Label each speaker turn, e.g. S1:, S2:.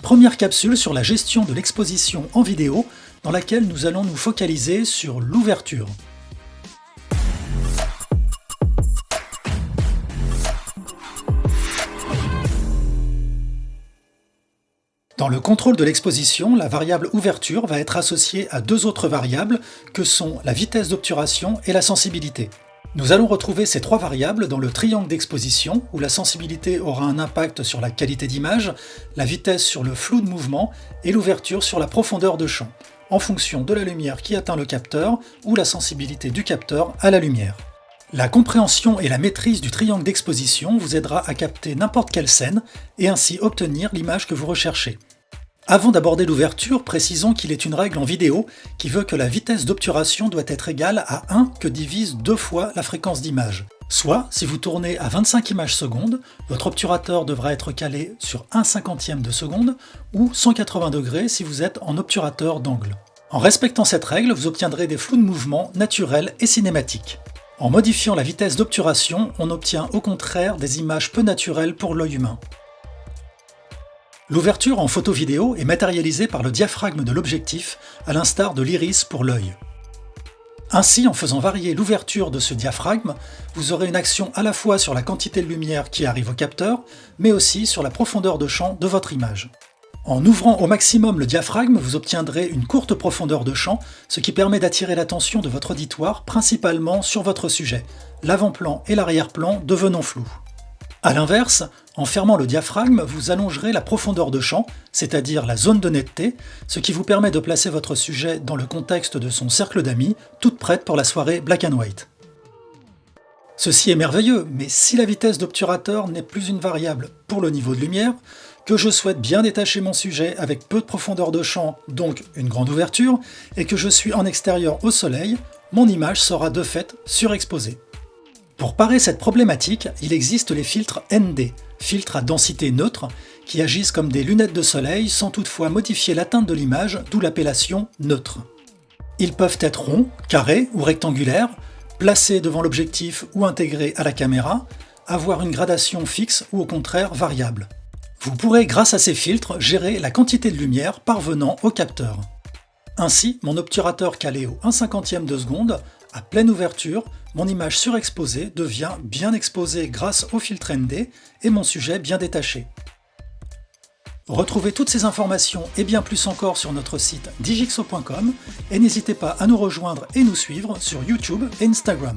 S1: Première capsule sur la gestion de l'exposition en vidéo, dans laquelle nous allons nous focaliser sur l'ouverture. Dans le contrôle de l'exposition, la variable ouverture va être associée à deux autres variables que sont la vitesse d'obturation et la sensibilité. Nous allons retrouver ces trois variables dans le triangle d'exposition où la sensibilité aura un impact sur la qualité d'image, la vitesse sur le flou de mouvement et l'ouverture sur la profondeur de champ, en fonction de la lumière qui atteint le capteur ou la sensibilité du capteur à la lumière. La compréhension et la maîtrise du triangle d'exposition vous aidera à capter n'importe quelle scène et ainsi obtenir l'image que vous recherchez. Avant d'aborder l'ouverture, précisons qu'il est une règle en vidéo qui veut que la vitesse d'obturation doit être égale à 1 que divise 2 fois la fréquence d'image. Soit, si vous tournez à 25 images secondes, votre obturateur devra être calé sur 1/50e de seconde ou 180 degrés si vous êtes en obturateur d'angle. En respectant cette règle, vous obtiendrez des flous de mouvement naturels et cinématiques. En modifiant la vitesse d'obturation, on obtient au contraire des images peu naturelles pour l'œil humain. L'ouverture en photo-vidéo est matérialisée par le diaphragme de l'objectif, à l'instar de l'iris pour l'œil. Ainsi, en faisant varier l'ouverture de ce diaphragme, vous aurez une action à la fois sur la quantité de lumière qui arrive au capteur, mais aussi sur la profondeur de champ de votre image. En ouvrant au maximum le diaphragme, vous obtiendrez une courte profondeur de champ, ce qui permet d'attirer l'attention de votre auditoire principalement sur votre sujet, l'avant-plan et l'arrière-plan devenant flous. A l'inverse, en fermant le diaphragme, vous allongerez la profondeur de champ, c'est-à-dire la zone de netteté, ce qui vous permet de placer votre sujet dans le contexte de son cercle d'amis, toute prête pour la soirée black and white. Ceci est merveilleux, mais si la vitesse d'obturateur n'est plus une variable pour le niveau de lumière, que je souhaite bien détacher mon sujet avec peu de profondeur de champ, donc une grande ouverture, et que je suis en extérieur au soleil, mon image sera de fait surexposée. Pour parer cette problématique, il existe les filtres ND, filtres à densité neutre, qui agissent comme des lunettes de soleil sans toutefois modifier la teinte de l'image, d'où l'appellation neutre. Ils peuvent être ronds, carrés ou rectangulaires, placés devant l'objectif ou intégrés à la caméra, avoir une gradation fixe ou au contraire variable. Vous pourrez, grâce à ces filtres, gérer la quantité de lumière parvenant au capteur. Ainsi, mon obturateur calé au 1/50e de seconde, à pleine ouverture, mon image surexposée devient bien exposée grâce au filtre ND et mon sujet bien détaché. Retrouvez toutes ces informations et bien plus encore sur notre site digixo.com et n'hésitez pas à nous rejoindre et nous suivre sur YouTube et Instagram.